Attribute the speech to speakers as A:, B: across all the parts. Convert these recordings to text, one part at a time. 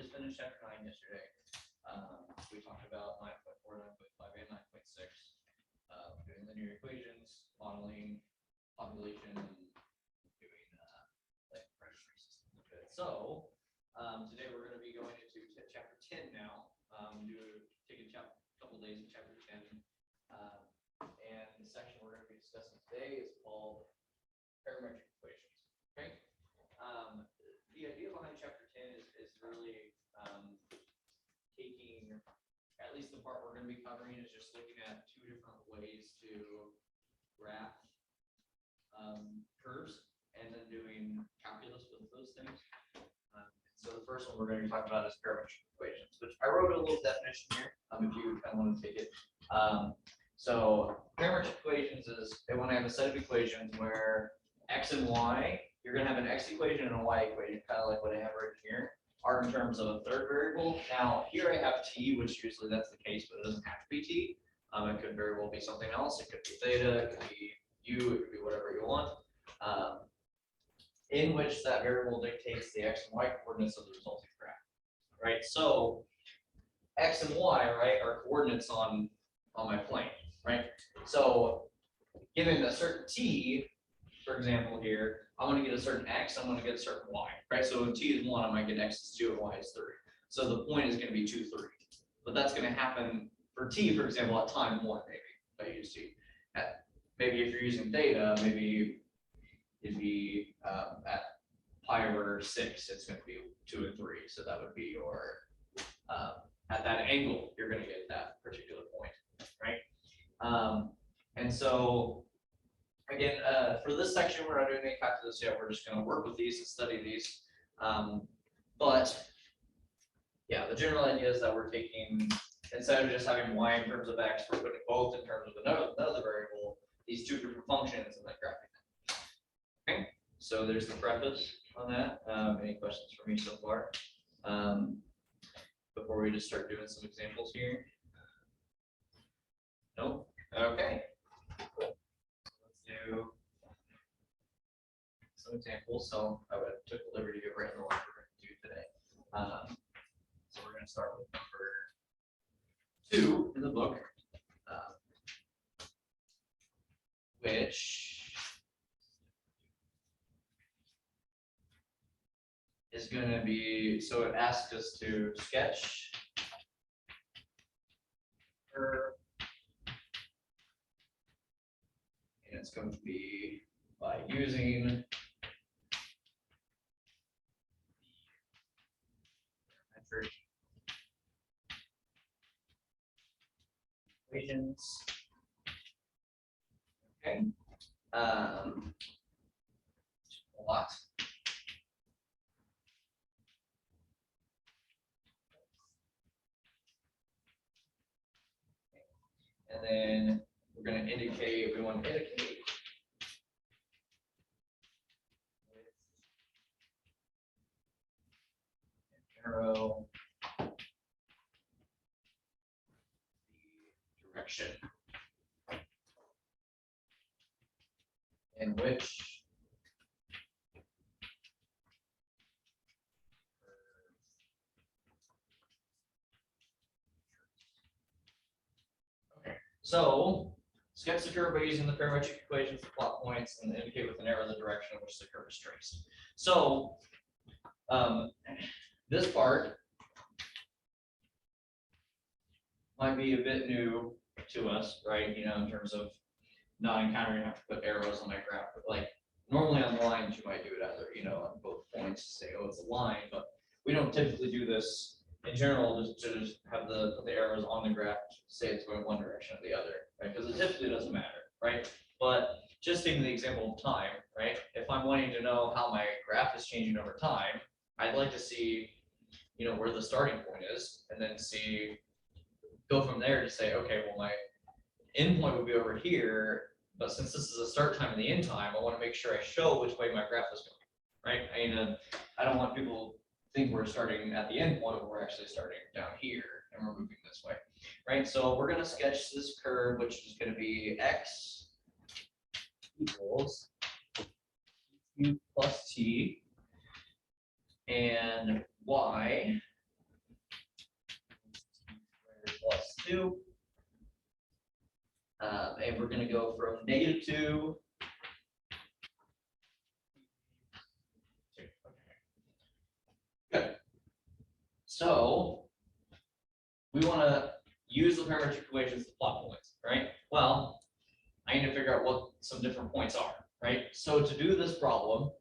A: just finished chapter 9 yesterday. We talked about 9.4, 9.5, and 9.6. Doing linear equations, modeling, population, and doing like pressure systems. Good. So today we're going to be going into chapter 10 now. Take a couple days of chapter 10. And the section we're going to be discussing today is called parametric equations. Okay. The idea behind chapter 10 is really taking, at least the part we're going to be covering is just looking at two different ways to graph curves and then doing calculus with those things. So the first one we're going to be talking about is parametric equations, which I wrote a little definition here if you kind of want to take it. So parametric equations is they want to have a set of equations where x and y, you're going to have an x equation and a y equation, kind of like what I have right here, are in terms of a third variable. Now here I have t, which usually that's the case, but it doesn't have to be t. It could very well be something else. It could be theta, it could be u, it could be whatever you want. In which that variable dictates the x and y coordinates of the resulting graph, right? So x and y, right, are coordinates on my plane, right? So given a certain t, for example here, I want to get a certain x, I want to get a certain y, right? So if t is 1, I might get x is 2 and y is 3. So the point is going to be 2, 3. But that's going to happen for t, for example, at time 1, maybe, if I use t. Maybe if you're using theta, maybe it'd be at pi over 6, it's going to be 2 and 3. So that would be your, at that angle, you're going to get that particular point, right? And so, again, for this section, we're not doing any calculus yet. We're just going to work with these and study these. But yeah, the general idea is that we're taking, instead of just having y in terms of x, we're putting both in terms of another variable, these two different functions, and then graphing them. Okay, so there's the preface on that. Any questions for me so far? Before we just start doing some examples here? Nope. Okay. Cool. Let's do some examples. So I took the liberty of writing the one we're going to do today. So we're going to start with number 2 in the book, which is going to be, so it asks us to sketch curve, and it's going to be by using parametric equations. Okay. A lot. And then we're going to indicate, we want to indicate with an arrow the direction in which so sketch the curve by using the parametric equations, the plot points, and indicate with an arrow the direction in which the curve is traced. So this part might be a bit new to us, right? You know, in terms of not encountering have to put arrows on my graph, but like normally on lines you might do it either, you know, on both points, say, oh, it's a line, but we don't typically do this. In general, just to have put the arrows on the graph, say it's going one direction or the other, right? Because it typically doesn't matter, right? But just taking the example of time, right? If I'm wanting to know how my graph is changing over time, I'd like to see, you know, where the starting point is, and then go from there to say, okay, well, my end point would be over here, but since this is a start time and the end time, I want to make sure I show which way my graph is going, right? I mean, I don't want people think we're starting at the end point, but we're actually starting down here and we're moving this way, right? So we're going to sketch this curve, which is going to be x equals u plus t, and y 2. And we're going to go from -2. Good. So we want to use the parametric equations to plot points, right? Well, I need to figure out what some different points are, right? So to do this problem,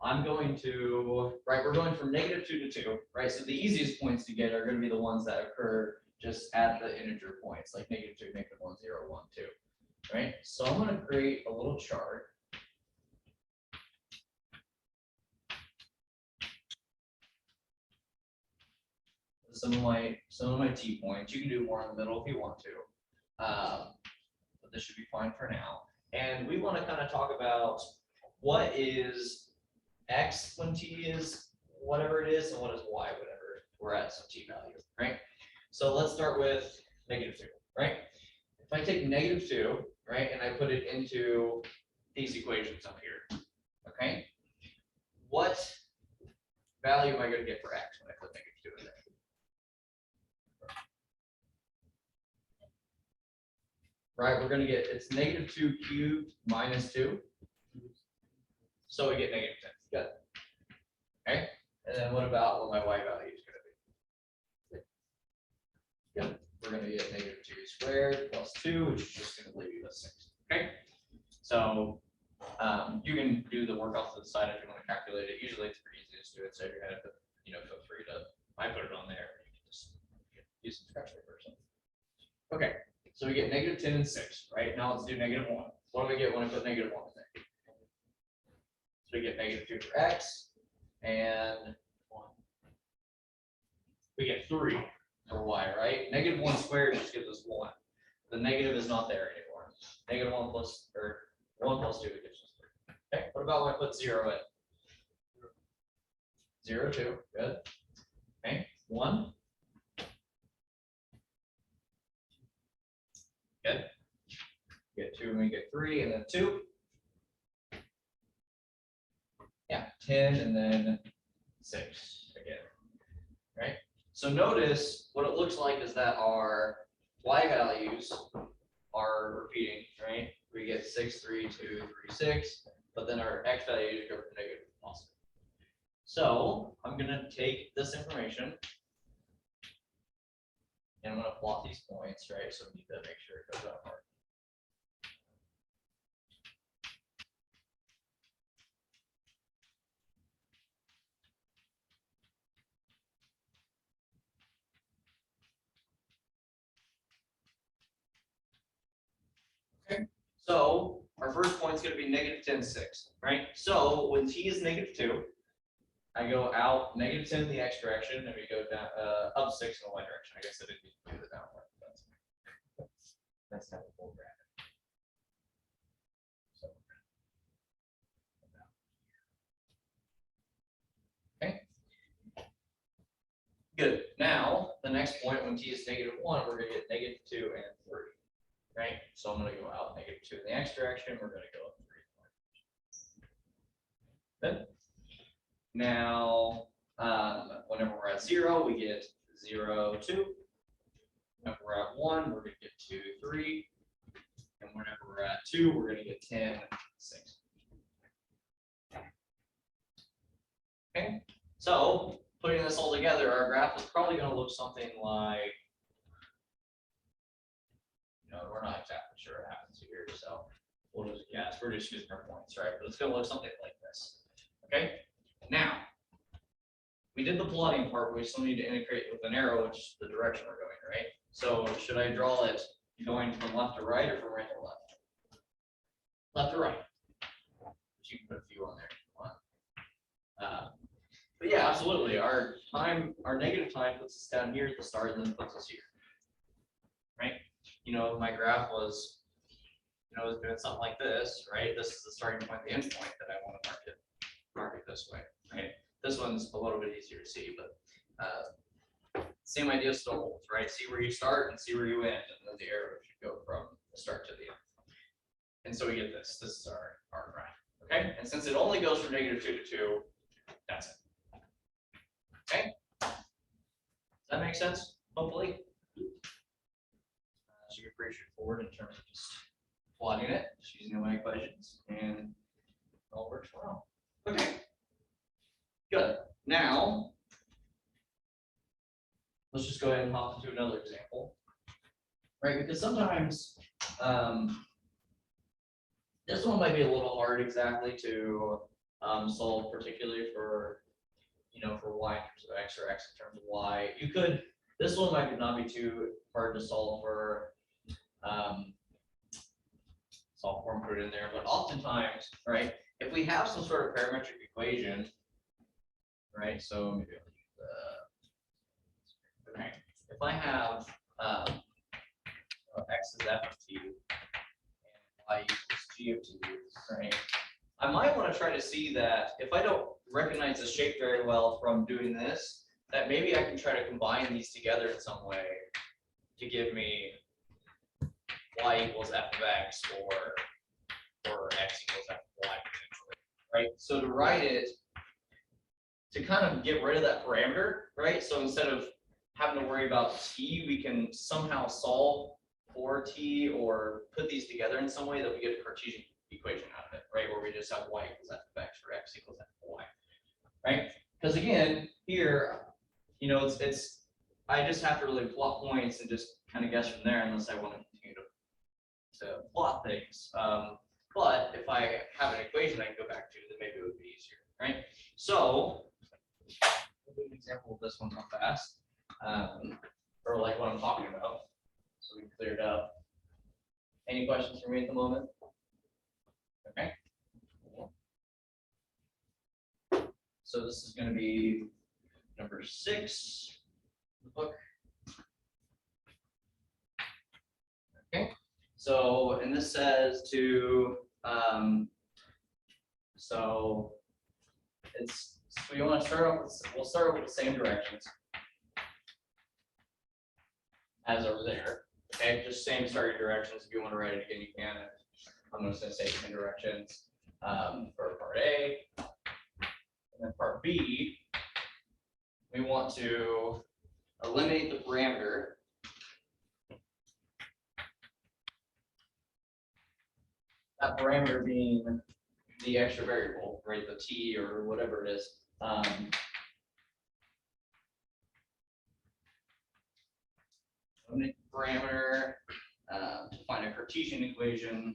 A: I'm going to, right, we're going from -2 to 2, right? So the easiest points to get are going to be the ones that occur just at the integer points, like -2, -1, 0, 1, 2, right? So I'm going to create a little chart. Some of my T points. You can do more in the middle if you want to, but this should be fine for now. And we want to kind of talk about what is X when T is whatever it is, and what is Y whatever we're at some T value, right? So let's start with -2, right? If I take -2, right, and I put it into these equations up here, okay, what value am I going to get for X when I put -2 in there? Right, we're going to get, it's -2 cubed minus 2. So we get -10. Good. Okay. And then what about what my Y value is going to be? Good. We're going to get -2 squared plus 2, which is just going to leave you with 6. Okay. So you can do the work off to the side if you want to calculate it. Usually it's pretty easy to do it. So you're going to, feel free to, I put it on there. You can just use some scratch paper or something. Okay. So we get -10 and 6, right? Now let's do -1. What do we get when I put -1 in there? So we get -2 for X and 1. We get 3 for Y, right? -1 squared just gives us 1. The negative is not there anymore. -1 plus, or 1 plus 2 gives us 3. Okay, what about when I put 0 in? 0, 2, good. Okay, 1. Good. Get 2 and we get 3, and then 2. Yeah, 10 and then 6 again. Right? So notice what it looks like is that our Y values are repeating, right? We get 6, 3, 2, 3, 6, but then our X values go from negative to positive. So I'm gonna take this information and I'm gonna plot these points, right? So we need to make sure it goes out hard. Okay, so our first point is going to be -10, 6, right? So when T is -2, I go out -10 in the X direction, and we go down up 6 in the Y direction. I guess I didn't need to do the downward. That's kind of a full graph. So, okay. Good. Now the next point, when T is -1, we're going to get -2 and 3. Right? So I'm going to go out -2 in the X direction. We're going to go up 3. Good. Now, whenever we're at 0, we get 0, 2. Whenever we're at 1, we're going to get 2, 3. And whenever we're at 2, we're going to get 10, 6. Okay. So putting this all together, our graph is probably going to look something like, we're not exactly sure what happens here, so we'll just guess. We're just using our points, right? But it's going to look something like this. Okay. Now, we did the plotting part, but we still need to integrate with an arrow, which is the direction we're going, right? So should I draw it going from left to right or from right to left? Left to right. But you can put a few on there if you want. But yeah, absolutely. Our negative time puts us down here at the start and then puts us here. Right? My graph was, was doing something like this, right? This is the starting point, the end point that I want to mark it this way, right? This one's a little bit easier to see, but same idea still holds, right? See where you start and see where you end, and then the arrow should go from the start to the end. And so we get this. This is our graph, okay? And since it only goes from -2 to 2, that's it. Okay? Does that make sense? Hopefully. pretty straightforward in terms of just plotting it, just using my equations, and it all works well. Okay, good. Now, let's just go ahead and hop into another example, right? Because sometimes this one might be a little hard exactly to solve, particularly for, for y in terms of x or x in terms of y. You could, this one might not be too hard to solve for solve form put in there, but oftentimes, right, if we have some sort of parametric equation, right, so maybe right, if I have x is f of t and y equals g of t, right, I might want to try to see that if I don't recognize the shape very well from doing this, that maybe I can try to combine these together in some way to give me y equals f of x or x equals f of y, right? So to write it, to kind of get rid of that parameter, right? So instead of having to worry about t, we can somehow solve for t or put these together in some way that we get a Cartesian equation out of it, right? Where we just have y equals f of x or x equals f of y, right? Because again, here, it's I just have to really plot points and just kind of guess from there unless I want to continue to plot things. But if I have an equation I can go back to, then maybe it would be easier, right? So we'll do an example of this one real fast, or like what I'm talking about, so we can clear it up. Any questions for me at the moment? Okay. So this is going to be number 6 in the book. Okay. So, and this says to, so we want to start off with, we'll start off with the same directions as over there. Okay, just same starting directions. If you want to write it again, you can. I'm going to say same directions for part A. And then part B, we want to eliminate the parameter. That parameter being the extra variable, right? The t or whatever it is. Eliminate the parameter to find a Cartesian equation.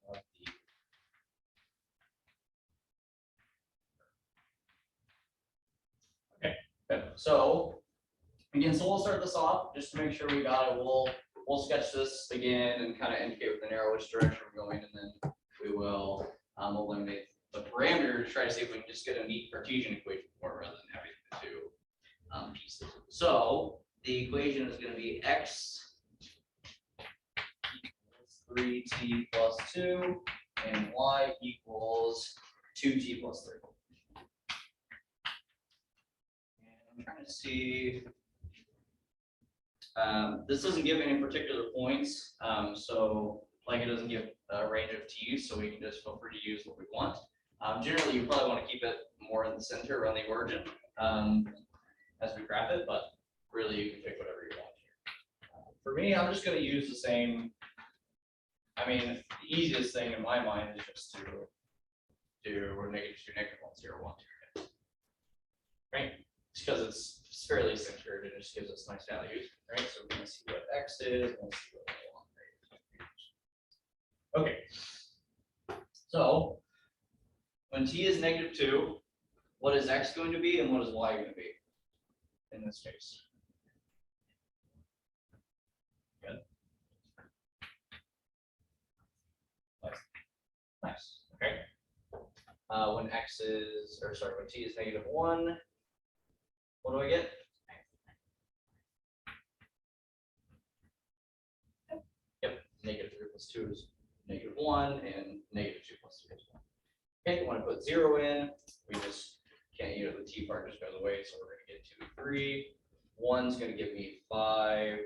A: Of the okay, good. So again, so we'll start this off just to make sure we got it. We'll sketch this again and kind of indicate with an arrow which direction we're going, and then we will eliminate the parameter to try to see if we can just get a neat Cartesian equation for it rather than having the two pieces. So the equation is going to be x equals 3t plus 2 and y equals 2t plus 3. And I'm trying to see. This doesn't give any particular points, so like it doesn't give a range of t's, so we can just feel free to use what we want. Generally, you probably want to keep it more in the center around the origin as we graph it, but really you can pick whatever you want here. For me, I'm just going to use the same. I mean, the easiest thing in my mind is just to do -2, -1, 0, 1, 2, right? It's because it's fairly centered and it just gives us nice values, right? So we're going to see what x is, and we'll see what y is. Okay. So when t is -2, what is x going to be and what is y going to be in this case? Good. Nice. Okay. When x is, or sorry, when t is -1, what do I get? Yep, -3 plus 2 is -1, and -2 plus 3 is 1. Okay, you want to put 0 in, we just can't, the t part just goes away, so we're going to get 2, 3. 1's going to give me 5.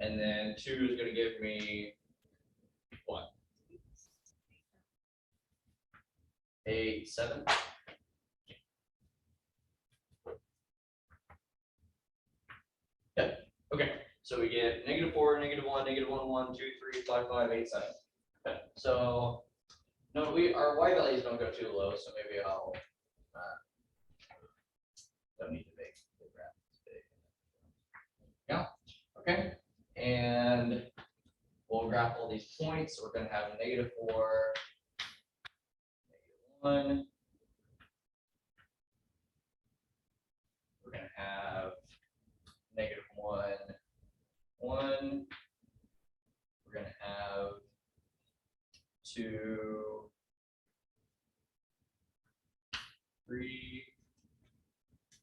A: And then 2 is going to give me what? 8, 7. Yep. Okay. So we get -4, -1, -1, 1, 2, 3, 5, 5, 8, 7. Okay. So no, our y values don't go too low, so maybe I'll don't need to make the graph this big. Yeah. Okay. And we'll graph all these points. We're going to have -4, -1. We're going to have -1, 1. We're going to have 2, 3.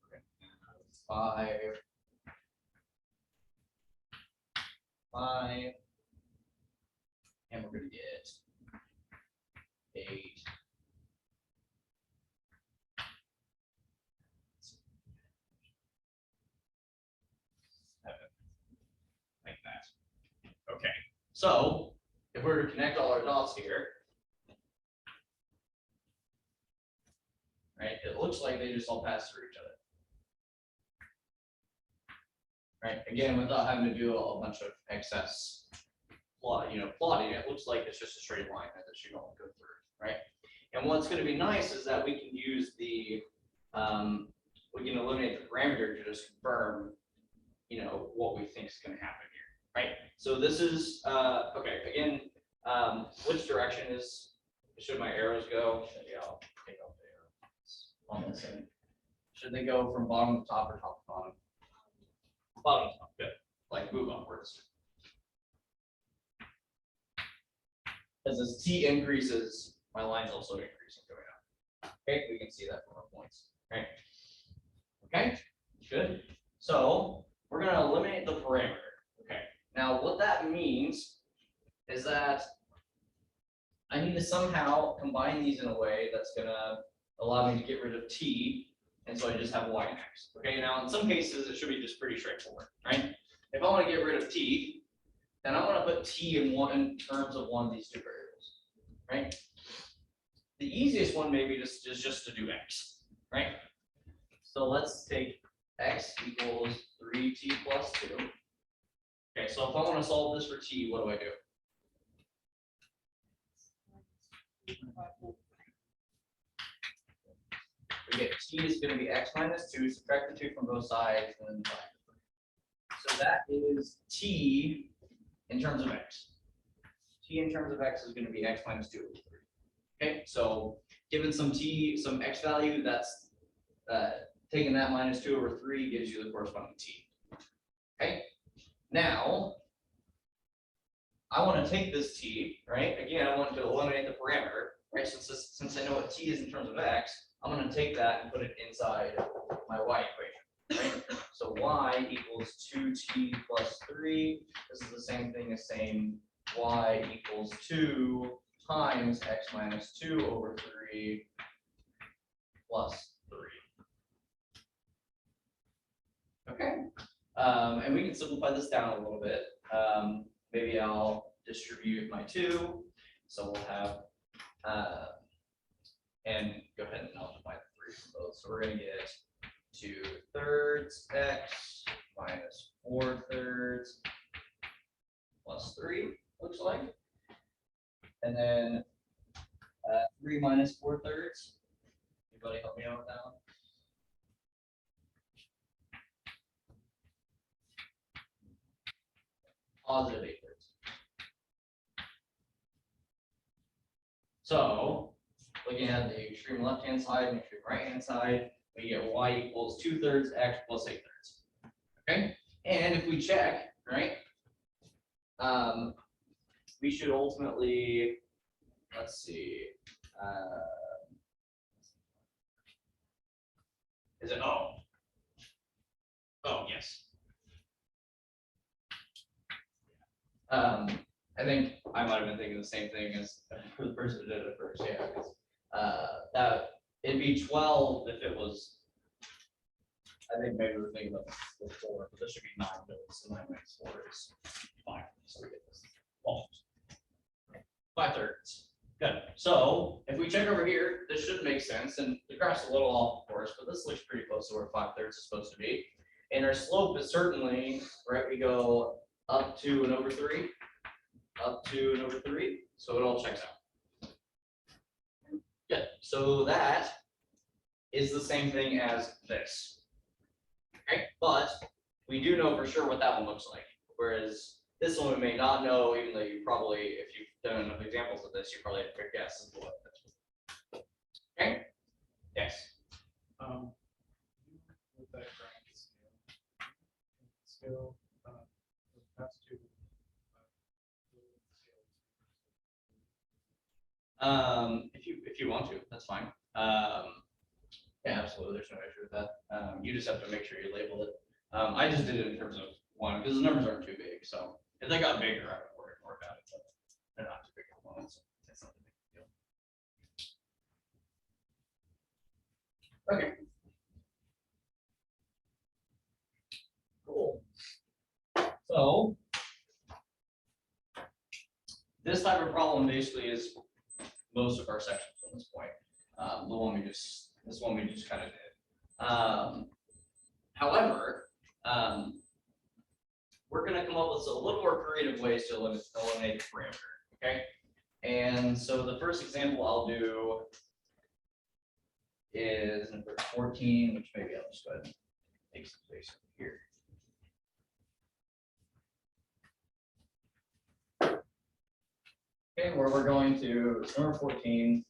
A: We're going to have 5, 5. And we're going to get 8. Like that. Okay. So if we were to connect all our dots here, right, it looks like they just all pass through each other. Right. Again, without having to do a bunch of excess plotting, it looks like it's just a straight line that should all go through, right? And what's going to be nice is that we can use the we can eliminate the parameter to just confirm, what we think is going to happen here, right? So this is okay. Again, which direction should my arrows go? Maybe I'll take off the arrows on this end. Should they go from bottom to top or top to bottom? Bottom to top. Good. Like move upwards. As this t increases, my line's also increasing going up. Okay, we can see that from our points. Right. Okay, good. So we're going to eliminate the parameter. Okay. Now what that means is that I need to somehow combine these in a way that's going to allow me to get rid of t, and so I just have y and x. Okay. Now in some cases it should be just pretty straightforward, right? If I want to get rid of t, then I want to put t in terms of one of these two variables, right? The easiest one maybe is just to do x, right? So let's take x equals 3t plus 2. Okay, so if I want to solve this for t, what do I do? We get t is going to be x minus 2, subtract the 2 from both sides, and then 5. So that is t in terms of x. T in terms of x is going to be x minus 2 over 3. Okay, so given some x value, that's taking that minus 2 over 3 gives you the corresponding t. Okay, now I want to take this t, right? Again, I want to eliminate the parameter, right? Since I know what t is in terms of x, I'm going to take that and put it inside my y equation. Right? So y equals 2t plus 3. This is the same thing as saying y equals 2 times x minus 2 over 3 plus 3. Okay. And we can simplify this down a little bit. Maybe I'll distribute my 2. So we'll have, and go ahead and multiply the 3 from both. So we're going to get 2/3 x minus 4/3 plus 3, looks like. And then 3 minus 4/3. Anybody help me out with that one? Positive 8/3. So looking at the extreme left-hand side and extreme right-hand side, we get y equals 2/3 x plus 8/3. Okay, and if we check, right, we should ultimately, let's see, is it oh yes. I think I might have been thinking the same thing as the person who did it first. Yeah, because that it'd be 12 if it was. I think maybe we're thinking about the 4, but this should be 9 nodes, and 9 minus 4 is 5. So we get this. Well, 5/3. Good. So if we check over here, this should make sense, and the graph's a little off, of course, but this looks pretty close to where 5/3 is supposed to be. And our slope is certainly, right, we go up 2 and over 3, up 2 and over 3, so it all checks out. Good, so that is the same thing as this. Okay, but we do know for sure what that one looks like, whereas this one we may not know, even though you probably, if you've done enough examples of this, you probably have a good guess as to what that's. Okay, yes.
B: With that grand scale, that's to
A: If you want to, that's fine. Yeah, absolutely. There's no issue with that. You just have to make sure you label it. I just did it in terms of one because the numbers aren't too big. So if they got bigger, I would worry more about it. But they're not too big of one, so that's not a big deal. Okay. Cool. So this type of problem basically is most of our sections at this point. This one we just kind of did. However, we're going to come up with a little more creative ways to eliminate the parameter. Okay, and so the first example I'll do is number 14, which maybe I'll just go ahead and take some space over here. Okay, where we're going to number 14.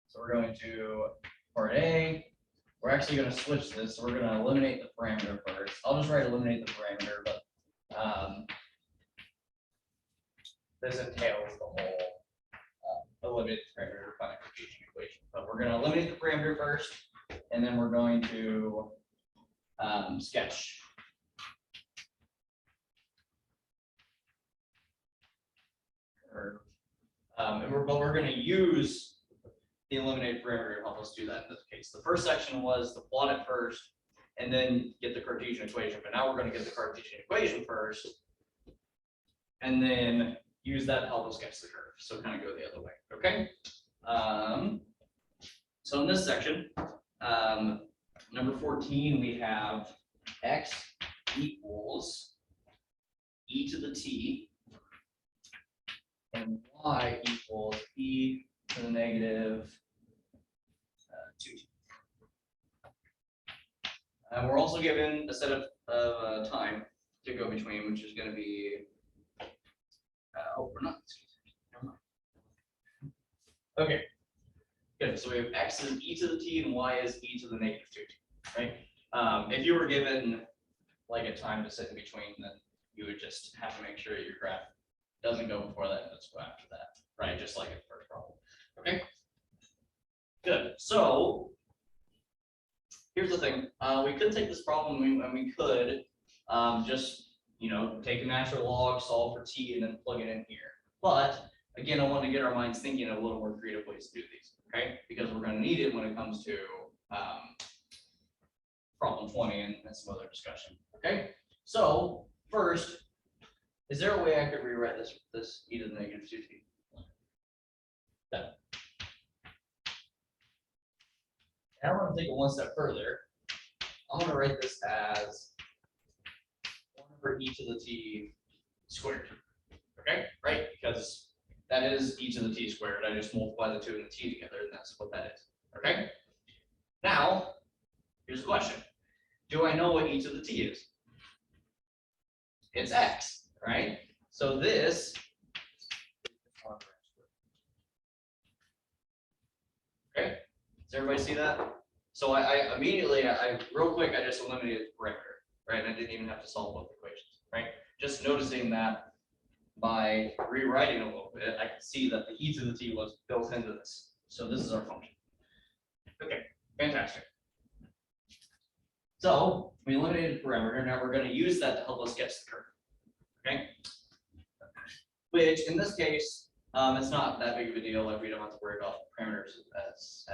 A: So we're going to part A. We're actually going to switch this. So we're going to eliminate the parameter first. I'll just write eliminate the parameter, but this entails the whole eliminate the parameter quantification equation. But we're going to eliminate the parameter first, and then we're going to sketch. But we're going to use the eliminate parameter to help us do that in this case. The first section was to plot it first and then get the Cartesian equation. But now we're going to get the Cartesian equation first and then use that to help us sketch the curve. So kind of go the other way. Okay. So in this section, number 14, we have x equals e to the t and y equals e to the negative 2t. We're also given a set of time to go between, which is going to be, we're not, never mind. Okay, good. So we have x is e to the t and y is e to the negative 2t, right? If you were given like a time to sit in between, then you would just have to make sure your graph doesn't go before that and doesn't go after that, right? Just like in the first problem. Okay, good. So here's the thing. We could take this problem and we could just, take a natural log, solve for t, and then plug it in here. But again, I want to get our minds thinking of a little more creative ways to do these, okay? Because we're going to need it when it comes to problem 20 and some other discussion, okay? So first, is there a way I could rewrite this e to the negative 2t? No. And I want to take it one step further. I'm going to write this as 1 over e to the t squared. Okay, right? Because that is e to the t squared. I just multiply the 2 and the t together, and that's what that is. Okay? Now, here's the question. Do I know what e to the t is? It's x, right? So this, okay? Does everybody see that? So I immediately, real quick, I just eliminated the parameter, right? And I didn't even have to solve both equations, right? Just noticing that by rewriting a little bit, I can see that the e to the t was built into this. So this is our function. Okay, fantastic. So we eliminated the parameter. Now we're going to use that to help us sketch the curve. Okay. Which in this case, it's not that big of a deal. Like we don't have to worry about parameters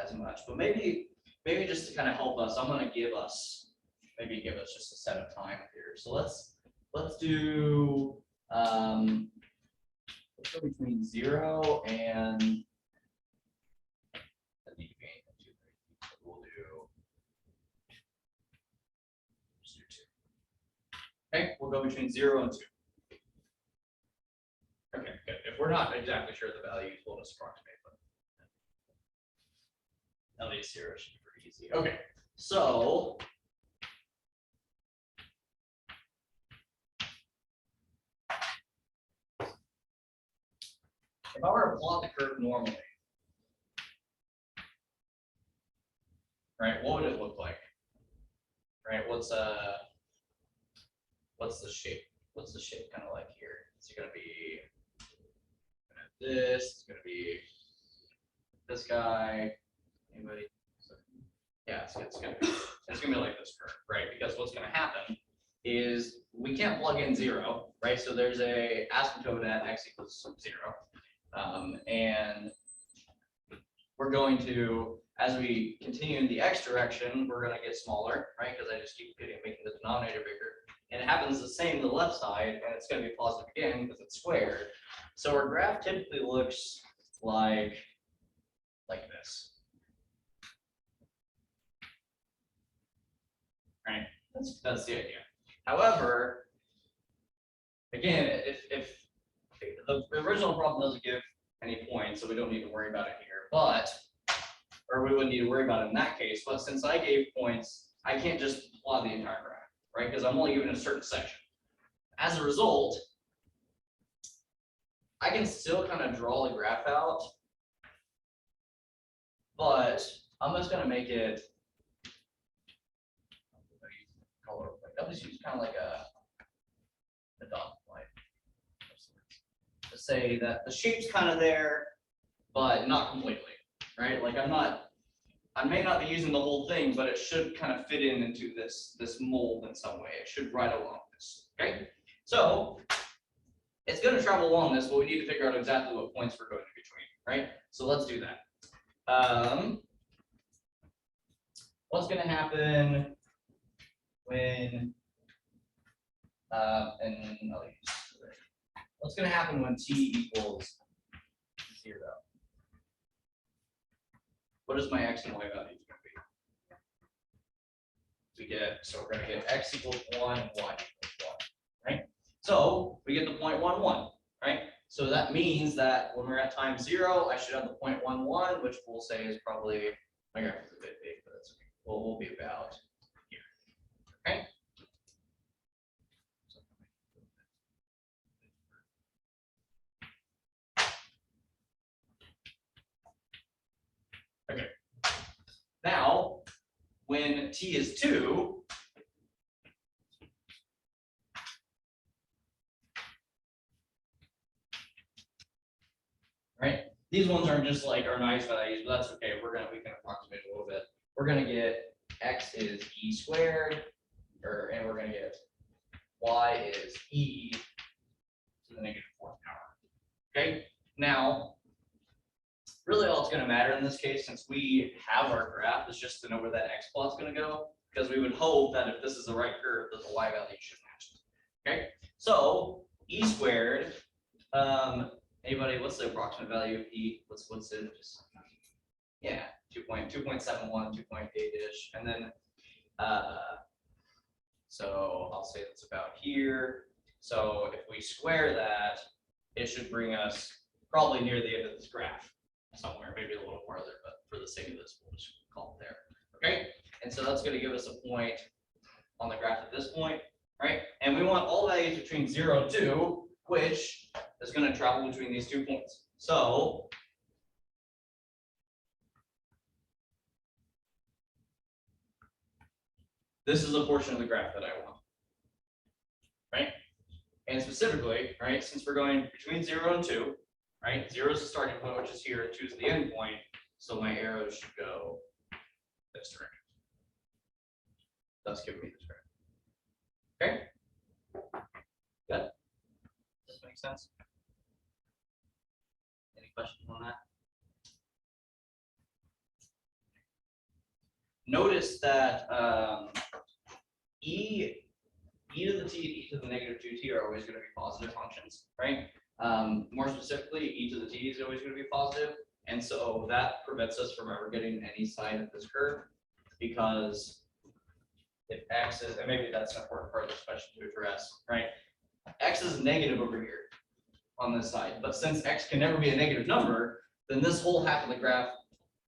A: as much. But maybe just to kind of help us, I'm going to give us just a set of time here. So let's let's do, let's go between 0 and, we'll do, just do 2. Okay, we'll go between 0 and 2. Okay, good. If we're not exactly sure the values, we'll just approximate them. At least 0 should be pretty easy. Okay, so if I were to plot the curve normally, right, what would it look like? Right, what's the shape? What's the shape kind of like here? It's gonna be this, it's gonna be this guy. Anybody? Yeah, it's gonna be like this curve, right? Because what's gonna happen is we can't plug in 0, right? So there's a asymptote at x equals 0. And we're going to, as we continue in the x direction, we're going to get smaller, right? Because I just keep making the denominator bigger. And it happens the same to the left side, and it's going to be positive again because it's squared. So our graph typically looks like this. Right? That's the idea. However, again, if the original problem doesn't give any points, so we don't need to worry about it here, or we wouldn't need to worry about it in that case, but since I gave points, I can't just plot the entire graph, right? Because I'm only given a certain section. As a result, I can still kind of draw the graph out, but I'm just going to make it, I'll just use kind of like a dot line. To say that the shape's kind of there, but not completely, right? Like I may not be using the whole thing, but it should kind of fit into this mold in some way. It should ride along this, okay? So it's going to travel along this, but we need to figure out exactly what points we're going in between, right? So let's do that. What's going to happen when, what's going to happen when t equals 0? What is my x and y value going to be? So we're going to get x equals 1 and y equals 1, right? So we get the 0.11, right? So that means that when we're at time 0, I should have the 0.11, which we'll say is probably, my graph is a bit big, but that's okay. Well, we'll be about here, okay? Okay. Now, when t is 2, right? These ones aren't just like our nice values, but that's okay. We can approximate a little bit. We're gonna get x is e squared, and we're gonna get y is e to the negative 4th power. Okay. Now, really all it's going to matter in this case, since we have our graph, is just to know where that x plot's going to go, because we would hope that if this is the right curve, that the y value should match it. Okay, so e squared, anybody, what's the approximate value of e? What's it? Just, yeah, 2.71, 2.8-ish, and then, so I'll say that's about here. So if we square that, it should bring us probably near the end of this graph. Somewhere, maybe a little farther, but for the sake of this, we'll just call it there. Okay, and so that's going to give us a point on the graph at this point, right? And we want all values between 0 and 2, which is going to travel between these 2 points. So this is a portion of the graph that I want, right? And specifically, right, since we're going between 0 and 2, right? 0 is the starting point, which is here, 2 is the end point. So my arrows should go this direction. That's giving me this graph. Okay? Good? Does this make sense? Any questions on that? Notice that e to the t and e to the negative 2t are always going to be positive functions, right? More specifically, e to the t is always going to be positive, and so that prevents us from ever getting any side of this curve, because if x is, and maybe that's an important part of this question to address, right? X is negative over here on this side, but since x can never be a negative number, then this whole half of the graph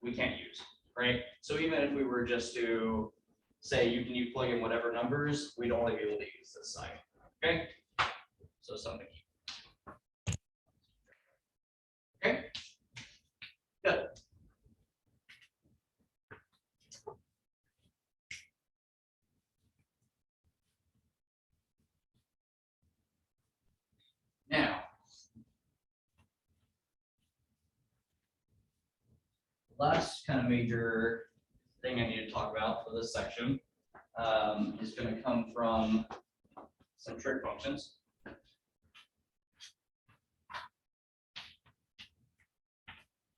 A: we can't use, right? So even if we were just to say you plug in whatever numbers, we'd only be able to use this side, okay? So something. Okay, good. Now, last kind of major thing I need to talk about for this section is going to come from some trig functions.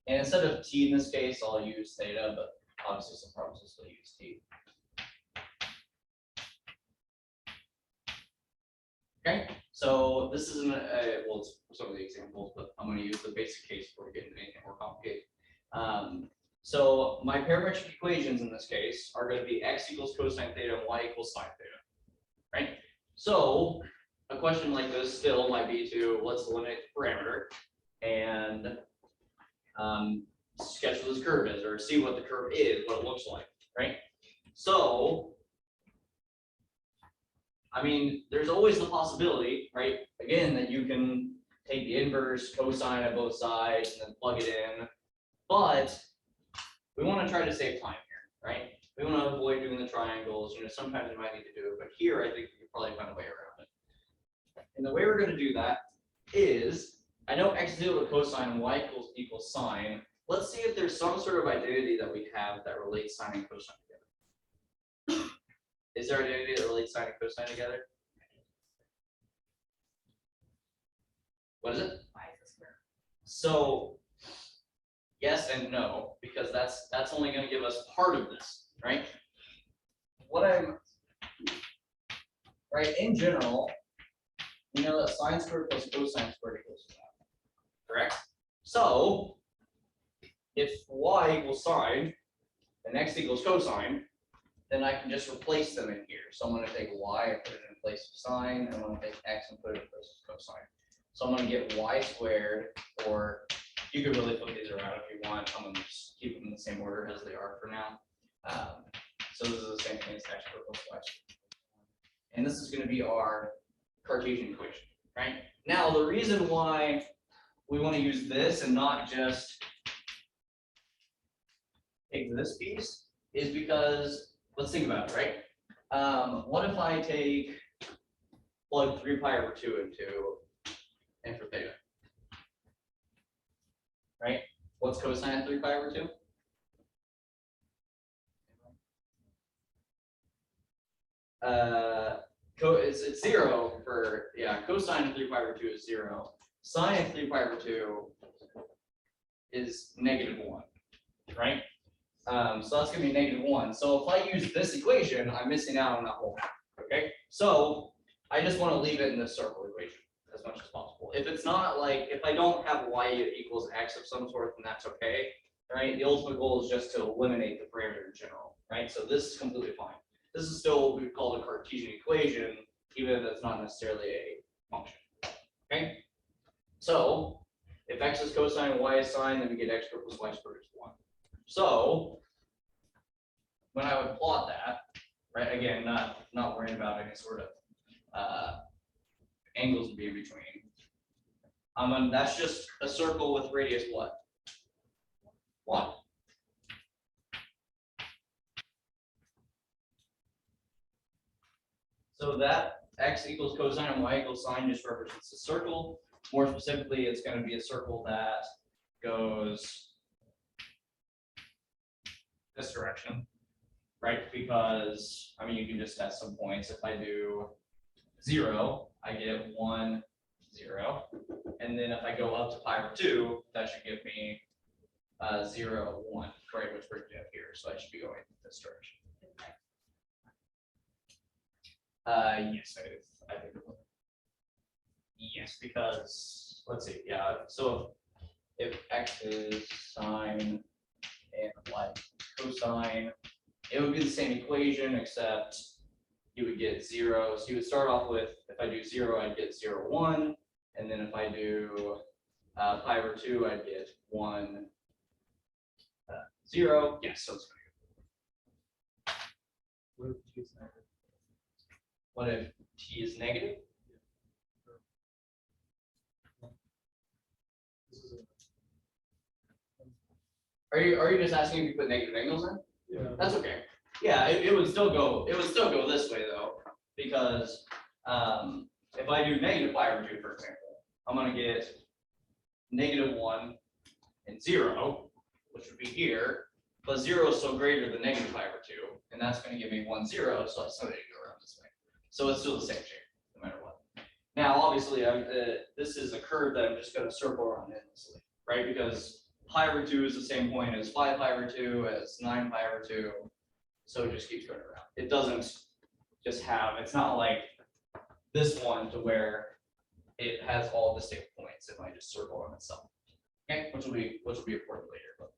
A: And instead of t in this case, I'll use theta, but obviously some problems will still use t. Okay, so this isn't well, it's some of the examples, but I'm going to use the basic case before we get into anything more complicated. So my parametric equations in this case are going to be x equals cosine theta and y equals sine theta, right? So a question like this still might be to let's eliminate the parameter and sketch what this curve is, or see what the curve is, what it looks like, right? So, I mean, there's always the possibility, right? Again, that you can take the inverse cosine of both sides and then plug it in, but we want to try to save time here, right? We want to avoid doing the triangles. You know, sometimes we might need to do it, but here I think we can probably find a way around it. And the way we're going to do that is, I know x is equal to cosine and y equals sine. Let's see if there's some sort of identity that we have that relates sine and cosine together. Is there an identity that relates sine and cosine together? What is it? So yes and no, because that's only going to give us part of this, right? Right, in general, we know that sine squared plus cosine squared equals that, correct? So if y equals sine and x equals cosine, then I can just replace them in here. So I'm going to take y and put it in place of sine, and I'm going to take x and put it in place of cosine. So I'm going to get y squared, or you could really flip these around if you want. I'm going to just keep them in the same order as they are for now. So this is the same thing as x squared plus y squared. And this is going to be our Cartesian equation, right? Now, the reason why we want to use this and not just take this piece is because, let's think about it, right? What if I plug 3 pi over 2 into n for theta, right? What's cosine of 3 pi over 2? It's 0 for, yeah, cosine of 3 pi over 2 is 0. Sine of 3 pi over 2 is -1, right? So that's going to be -1. So if I use this equation, I'm missing out on that whole half, okay? So I just want to leave it in this circle equation as much as possible. If it's not like, if I don't have y equals x of some sort, then that's okay, right? The ultimate goal is just to eliminate the parameter in general, right? So this is completely fine. This is still what we would call a Cartesian equation, even if it's not necessarily a function, okay? So if x is cosine and y is sine, then we get x squared plus y squared is 1. So when I would plot that, right, again, not worrying about any sort of angles to be in between. That's just a circle with radius what? 1. So that x equals cosine and y equals sine just represents a circle. More specifically, it's going to be a circle that goes this direction, right? Because, I mean, you can just test some points. If I do 0, I get 1, 0. And then if I go up to pi over 2, that should give me 0, 1, right? Which brings me up here. So I should be going this direction. Yes, I think it would. Yes, because, let's see, yeah, so if x is sine and y is cosine, it would be the same equation, except you would get 0. So you would start off with, if I do 0, I'd get 0, 1. And then if I do pi over 2, I'd get 1, 0. Yes, so it's
B: What if t is negative?
A: what if t is negative?
B: This is
A: Are you just asking if you put negative angles in?
B: yeah.
A: That's okay. Yeah, it would still go this way though, because if I do negative pi over 2, for example, I'm gonna get negative 1 and 0, which would be here, but 0 is still greater than negative pi over 2, and that's gonna give me 1, 0, so I still need to go around this way. So it's still the same shape, no matter what. Now, obviously, this is a curve that I'm just gonna circle around endlessly, right? Because pi over 2 is the same point as 5 pi over 2, as 9 pi over 2, so it just keeps going around. It doesn't just have, it's not like this one to where it has all distinct points if I just circle on itself. Okay, which will be important later, but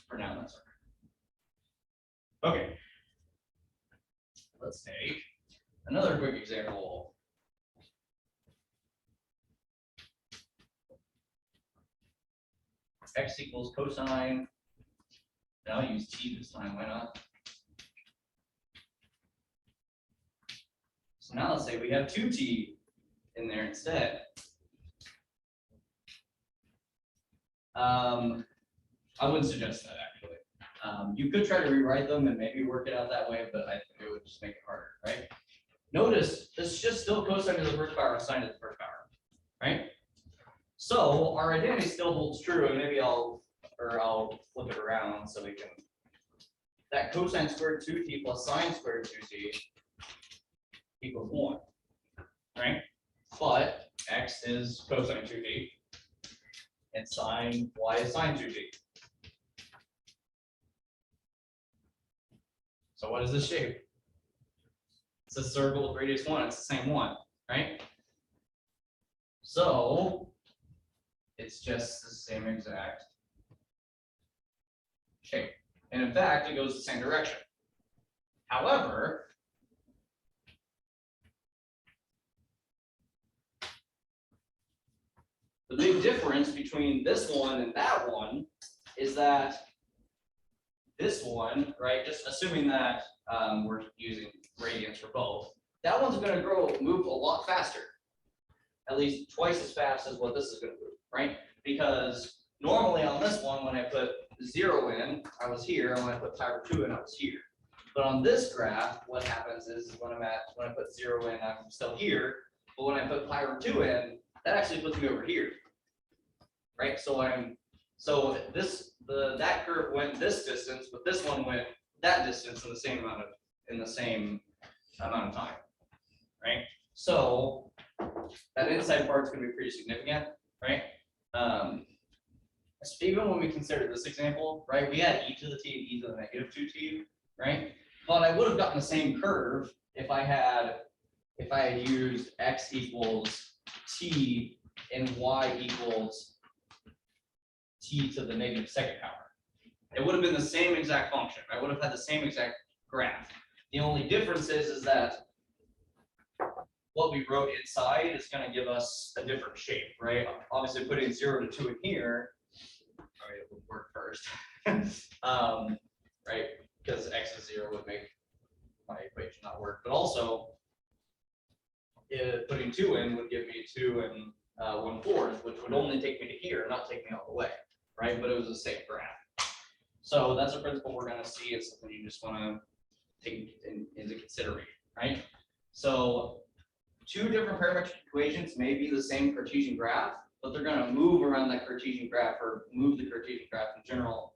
A: for now that's all right. Okay, let's take another quick example. X equals cosine. And I'll use t this time, why not? So now let's say we have 2t in there instead. I wouldn't suggest that actually. You could try to rewrite them and maybe work it out that way, but I think it would just make it harder, right? Notice this is just still cosine to the first power and sine to the first power, right? So our identity still holds true, and maybe I'll flip it around so we can. That cosine squared 2t plus sine squared 2t equals 1, right? But x is cosine 2t, and sine y is sine 2t. So what is this shape? It's a circle with radius 1. It's the same one, right? So it's just the same exact shape. And in fact, it goes the same direction. However, the big difference between this one and that one is that this one, right, just assuming that we're using radians for both, that one's going to move a lot faster, at least twice as fast as what this is going to move, right? Because normally on this one, when I put 0 in, I was here, and when I put pi over 2 in, I was here. But on this graph, what happens is when I put 0 in, I'm still here. But when I put pi over 2 in, that actually puts me over here, right? So that curve went this distance, but this one went that distance in the same amount of time, right? So that inside part's going to be pretty significant, right? So even when we consider this example, right, we had e to the t and e to the negative 2t, right? But I would have gotten the same curve if I had used x equals t and y equals t to the negative second power. It would have been the same exact function. I would have had the same exact graph. The only difference is that what we wrote inside is going to give us a different shape, right? Obviously, putting 0 to 2 in here, all right, it would work first, right? Because x is 0 would make my equation not work. But also, putting 2 in would give me 2 and 1/4, which would only take me to here, not take me all the way, right? But it was the same graph. So that's a principle we're going to see. It's something you just want to take into consideration, right? So 2 different parametric equations may be the same Cartesian graph, but they're going to move around that Cartesian graph or move the Cartesian graph in general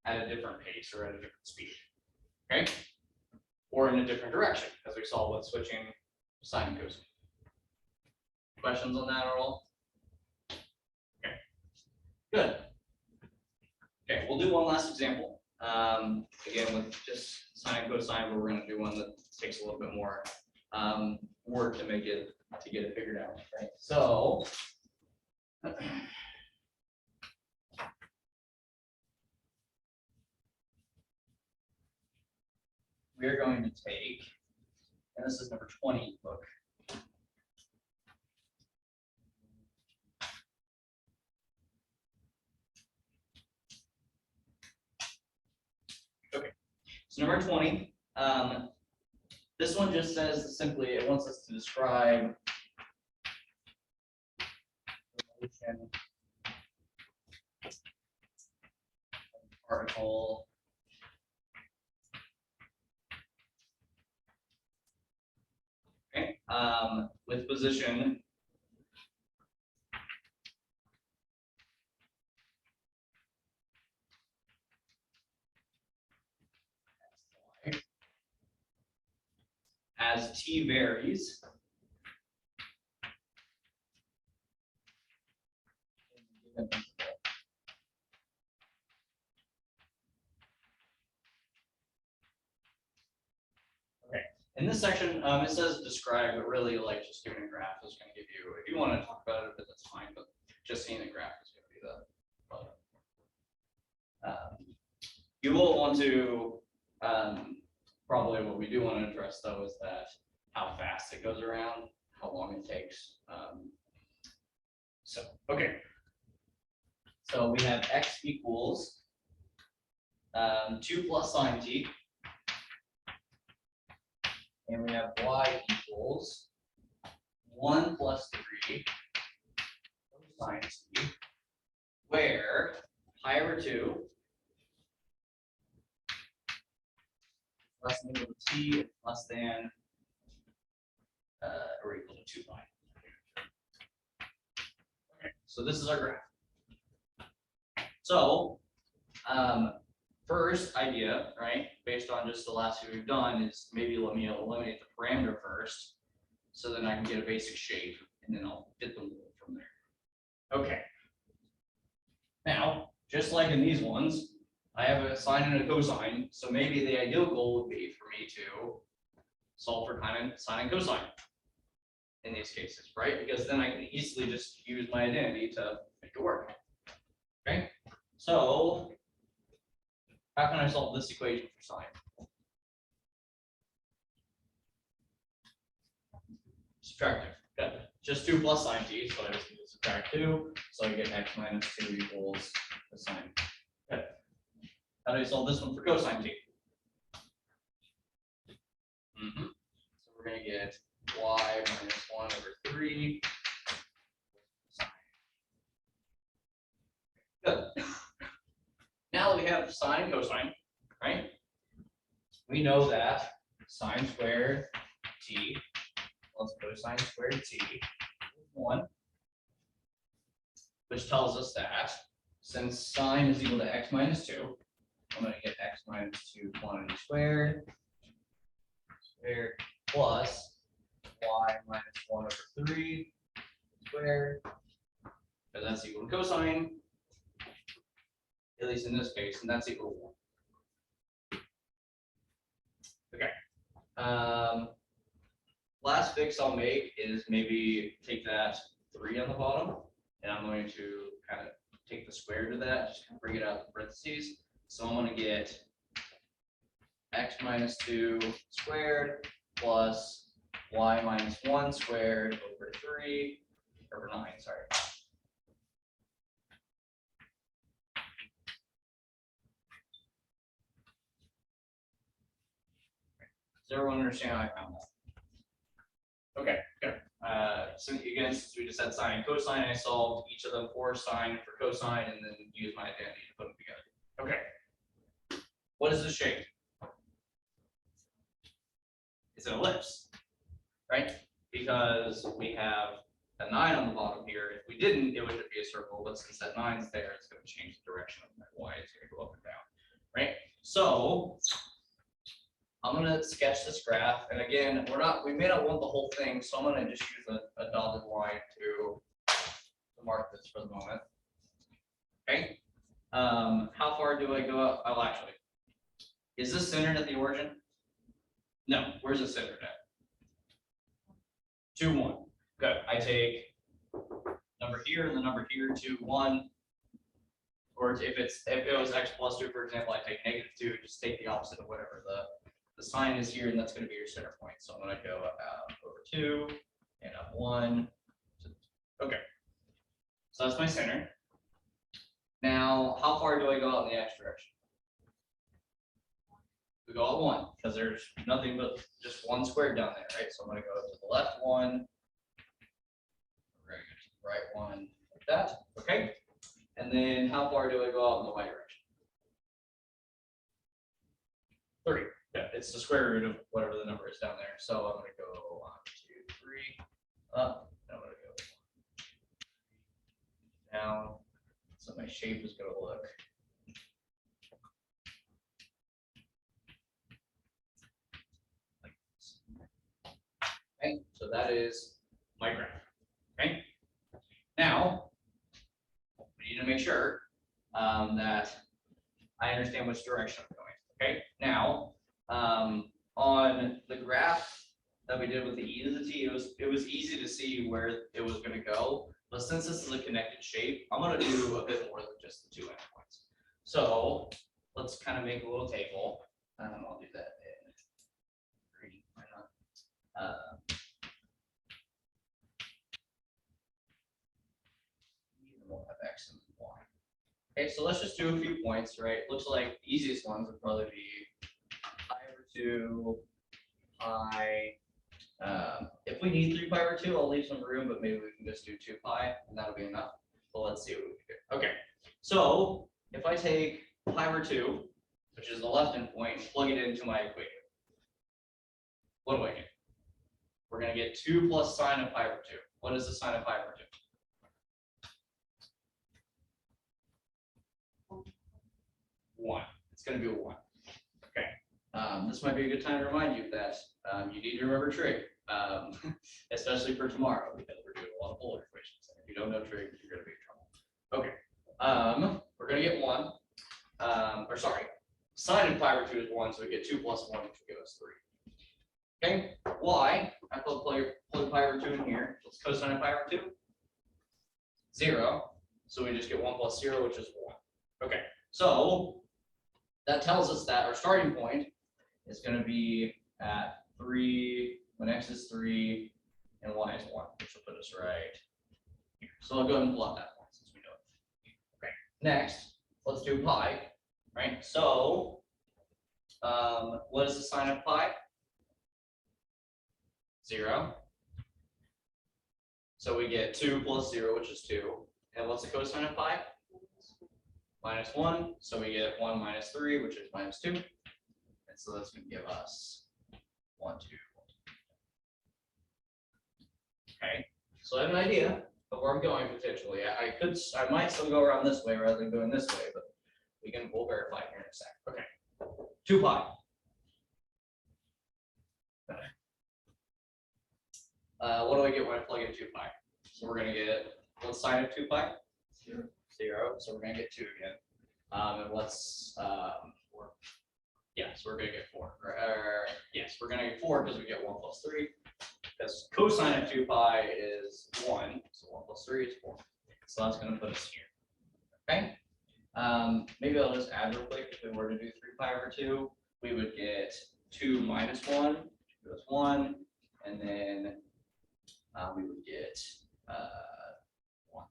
A: at a different pace or at a different speed, okay? Or in a different direction, as we saw with switching sine and cosine. Questions on that at all? Okay, good. Okay, we'll do one last example, Again, with just sine and cosine, but we're gonna do one that takes a little bit more work to get it figured out, right? So we're going to take, and this is number 20 book. Okay, so number 20, this one just says simply, it wants us to describe the motion of the particle okay, with position as t varies in a given interval. Okay, in this section, it says describe, but really like just doing a graph is going to give you, if you want to talk about it, but that's fine, but just seeing the graph is going to be the you will want to, probably what we do want to address though is that how fast it goes around, how long it takes. So, okay. So we have x equals 2 plus sine t. And we have y equals 1 plus 3 cosine t, where pi over 2 less than equal to t less than or equal to 2 pi. Okay, so this is our graph. So first idea, right, based on just the last few we've done, is maybe let me eliminate the parameter first, so then I can get a basic shape, and then I'll fit the rule from there. Okay. Now, just like in these ones, I have a sine and a cosine, so maybe the ideal goal would be for me to solve for sine and cosine in these cases, right? Because then I can easily just use my identity to make it work. Okay, so how can I solve this equation for sine? Subtractive. Good. Just 2 plus sine t, so I just need to subtract 2, so I get x minus 2 equals the sine. Good. How do I solve this one for cosine t? So we're going to get y minus 1 over 3. Good. Now that we have sine and cosine, right? We know that sine squared t plus cosine squared t is 1, which tells us that since sine is equal to x minus 2, I'm going to get x minus 2 quantity squared plus y minus 1 over 3 squared, because that's equal to cosine, at least in this case, and that's equal to 1. Okay. Last fix I'll make is maybe take that 3 on the bottom, and I'm going to kind of take the square root of that, just kind of bring it out in parentheses. So I'm going to get x minus 2 squared plus y minus 1 squared over 3 over 9, sorry. Does everyone understand how I found that? Okay, good. So again, since we just had sine and cosine, I solved each of them for sine, for cosine, and then used my identity to put them together. Okay. What is the shape? It's an ellipse, right? Because we have a 9 on the bottom here. If we didn't, it would be a circle, but since that 9's there, it's going to change the direction of that y. It's going to go up and down, right? So I'm going to sketch this graph, and again, we may not want the whole thing, so I'm going to just use a dotted line to mark this for the moment. Okay. How far do I go up? Oh, actually, Is this centered at the origin? No, where's it centered at? 2, 1. Good. I take number here and the number here, 2, 1. Or if it was x plus 2, for example, I take -2, just take the opposite of whatever the sign is here, and that's going to be your center point. So I'm going to go over 2 and up 1. Okay. So that's my center. Now, how far do I go out in the x direction? We go out 1, because there's nothing but just 1 squared down there, right? So I'm going to go to the left 1. We're going to go to the right 1, like that. Okay. And then how far do I go out in the y direction? 3. Yeah, it's the square root of whatever the number is down there. So I'm going to go 1, 2, 3, up. I'm going to go down. So my shape is going to look like this. Okay, so that is my graph. Okay. Now, we need to make sure that I understand which direction I'm going. Okay. Now, on the graph that we did with the e to the t, it was easy to see where it was going to go. But since this is a connected shape, I'm going to do a bit more than just the 2 endpoints. So let's kind of make a little table. I'll do that in green. Why not? We'll have x and y. Okay, so let's just do a few points, right? Looks like the easiest ones would probably be pi over 2, pi. If we need 3 pi over 2, I'll leave some room, but maybe we can just do 2 pi, and that'll be enough. But let's see what we can do. Okay, so if I take pi over 2, which is the left endpoint, and plug it into my equation, what do I get? We're going to get 2 plus sine of pi over 2. What is the sine of pi over 2? 1. It's going to be a 1. Okay. This might be a good time to remind you that you need to remember trig, especially for tomorrow, because we're doing a lot of polar equations. If you don't know trig, you're going to be in trouble. Okay. We're going to get 1. Or sorry, sine of pi over 2 is 1, so we get 2 plus 1, which will give us 3. Okay. Y, I plug pi over 2 in here. Let's cosine of pi over 2. 0. So we just get 1 plus 0, which is 1. Okay. So that tells us that our starting point is going to be at 3 when x is 3 and y is 1, which will put us right here. So I'll go ahead and plot that point since we know it. Okay. Next, let's do pi. Right. So what is the sine of pi? 0. So we get 2 plus 0, which is 2. And what's the cosine of pi? -1. So we get 1 minus 3, which is -2. And so that's going to give us 1, 2, 1, 2. Okay. So I have an idea of where I'm going potentially. I might still go around this way rather than going this way, but we'll verify here in a sec. Okay. 2 pi. What do I get when I plug in 2 pi? So we're going to get, what's sine of 2 pi? 0. So we're going to get 2 again. And what's 4? Yeah, so we're going to get 4. Yes, we're going to get 4 because we get 1 plus 3. Because cosine of 2 pi is 1. So 1 plus 3 is 4. So that's going to put us here. Okay. Maybe I'll just add real quick. If we were to do 3 pi over 2, we would get 2 minus 1, which goes 1, and then we would get 1.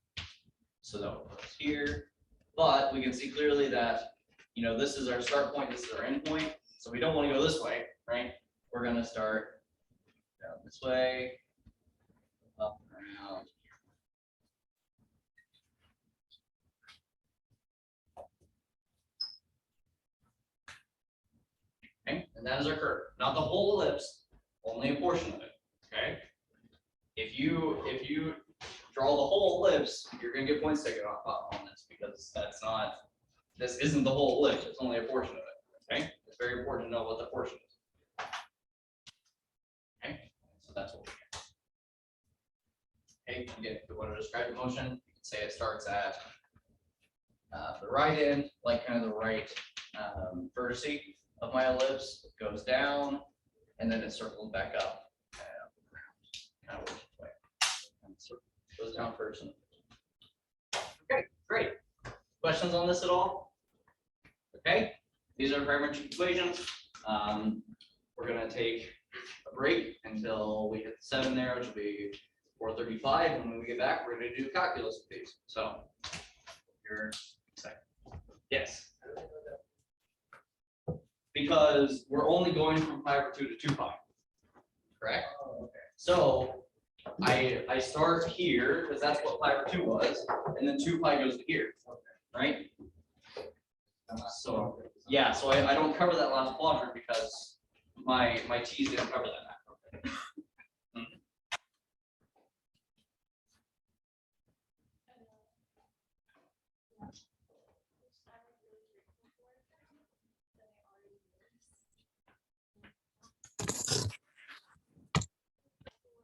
A: So that will put us here. But we can see clearly that, this is our start point, this is our end point. So we don't want to go this way, right? We're going to start down this way, up and around. Okay, and that is our curve. Not the whole ellipse, only a portion of it. Okay. If you draw the whole ellipse, you're going to get points taken off on this because this isn't the whole ellipse. It's only a portion of it. Okay. It's very important to know what the portion is. Okay. So that's what we get. Okay. Again, if we want to describe the motion, you can say it starts at the right end, like kind of the right vertice of my ellipse goes down, and then it circles back up. Kind of works this way. And goes down first. Okay, great. Questions on this at all? Okay, these are parametric equations. We're gonna take a break until we hit 7 there, which will be 4:35, and when we get back, we're gonna do calculus with these. So, your second. Yes. Because we're only going from pi over 2 to 2 pi. Correct? So I start here because that's what pi over 2 was, and then 2 pi goes to here, right? So yeah, so I don't cover that last quadrant because my t's didn't cover that.